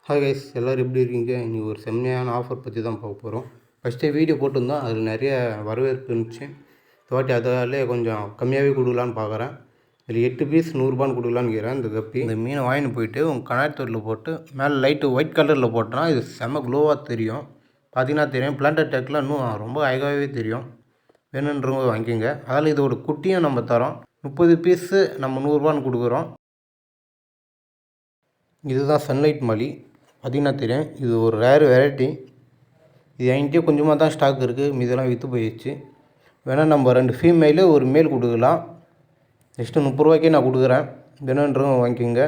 Hi guys, எல்லோரும் எப்படி இருக்கீங்க? இன்றைக்கி ஒரு செம்மையான ஆஃபர் பற்றி தான் பார்க்க போகிறோம். ஃபஸ்ட்டே வீடியோ போட்டிருந்தோம், அதில் நிறைய வரவேற்பு இருந்துச்சு. இந்த வாட்டி அதாலே கொஞ்சம் கம்மியாகவே கொடுக்கலான்னு பார்க்குறேன். இதில் 8 பீஸ் 100 கொடுக்கலான்னு கேட்குறேன். இந்த கப்பி இந்த மீனை வாங்கிட்டு போயிட்டு உங்கள் கண்ணாடி போட்டு மேலே லைட்டு ஒயிட் கலரில் போட்டோன்னா இது செம்ம க்ளோவாக தெரியும். பார்த்தீங்கன்னா தெரியும், பிளான்டர் டேக்கில் இன்னும் ரொம்ப அழகாகவே தெரியும். வேணுன்றவங்க வாங்கிக்கோங்க. அதில் இதோட குட்டியும் நம்ம தரோம். 30 பீஸு நம்ம 100 கொடுக்குறோம். இதுதான் சன்லைட் மலி. பார்த்தீங்கன்னா தெரியும், இது ஒரு ரேர் வெரைட்டி. இது என்கிட்டயே கொஞ்சமாக தான் ஸ்டாக் இருக்குது, மீதெல்லாம் விற்று போயிடுச்சு. வேணால் நம்ம 2 ஃபீமேலு ஒரு மேல் கொடுக்கலாம். நெக்ஸ்ட்டு 30 நான் கொடுக்குறேன். வேணுன்றவங்க வாங்கிக்கோங்க.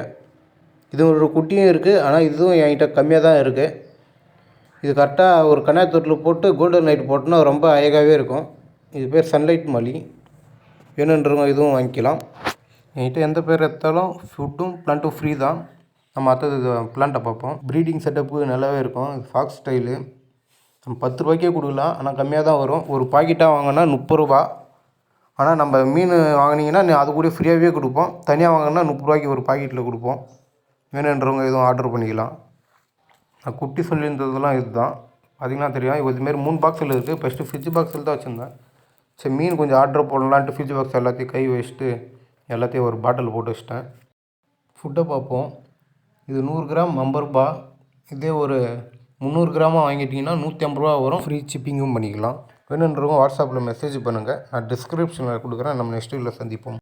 இது ஒரு குட்டியும் இருக்குது, ஆனால் இதுவும் என்கிட்ட கம்மியாக தான் இருக்குது. இது கரெக்டாக ஒரு கண்ணாடி போட்டு கோல்டன் லைட் போட்டோன்னா ரொம்ப அழகாகவே இருக்கும். இது பேர் சன்லைட் மலி. வேணுன்றவங்க இதுவும் வாங்கிக்கலாம். என்கிட்ட எந்த பேர் எடுத்தாலும் ஃபுட்டும் பிளான்ட்டும் ஃப்ரீ தான். நம்ம அடுத்தது பிளான்ட்டை பார்ப்போம். ப்ரீடிங் செட்டப்புக்கு நல்லாவே இருக்கும். இது ஃபாக்ஸ் ஸ்டைலு. நம்ம 10 ரூபாய்க்கே கொடுக்கலாம், ஆனால் கம்மியாக தான் வரும். ஒரு பாக்கெட்டாக வாங்கினா 30 ரூபா. ஆனால் நம்ம மீன் வாங்கினீங்கன்னா அது கூட ஃப்ரீயாகவே கொடுப்போம். தனியாக வாங்கினா 30 ரூபாய்க்கு ஒரு பாக்கெட்டில் கொடுப்போம். வேணுன்றவங்க எதுவும் ஆர்டர் பண்ணிக்கலாம். நான் குட்டி சொல்லியிருந்ததெல்லாம் இது தான். பார்த்திங்கன்னா தெரியும், இதுமாரி 3 பாக்ஸில் இருக்குது. ஃபஸ்ட்டு ஃப்ரிட்ஜ் பாக்ஸில் தான் வச்சுருந்தேன். சரி, மீன் கொஞ்சம் ஆர்டர் போடலான்ட்டு ஃப்ரிட்ஜ் பாக்ஸ் எல்லாத்தையும் கை வச்சுட்டு எல்லாத்தையும் ஒரு பாட்டில் போட்டு வச்சிட்டேன். ஃபுட்டை பார்ப்போம். இது 100 கிராம் 50 ரூபா. இதே ஒரு 300 கிராமாக வாங்கிட்டிங்கன்னா 150 ரூபா வரும். ஃப்ரீ ஷிப்பிங்கும் பண்ணிக்கலாம். வேணுன்றவங்க வாட்ஸ்அப்பில் மெசேஜ் பண்ணுங்கள். நான் டிஸ்கிரிப்ஷனில் கொடுக்குறேன். நம்ம நெக்ஸ்ட் வீடியோவில் சந்திப்போம்.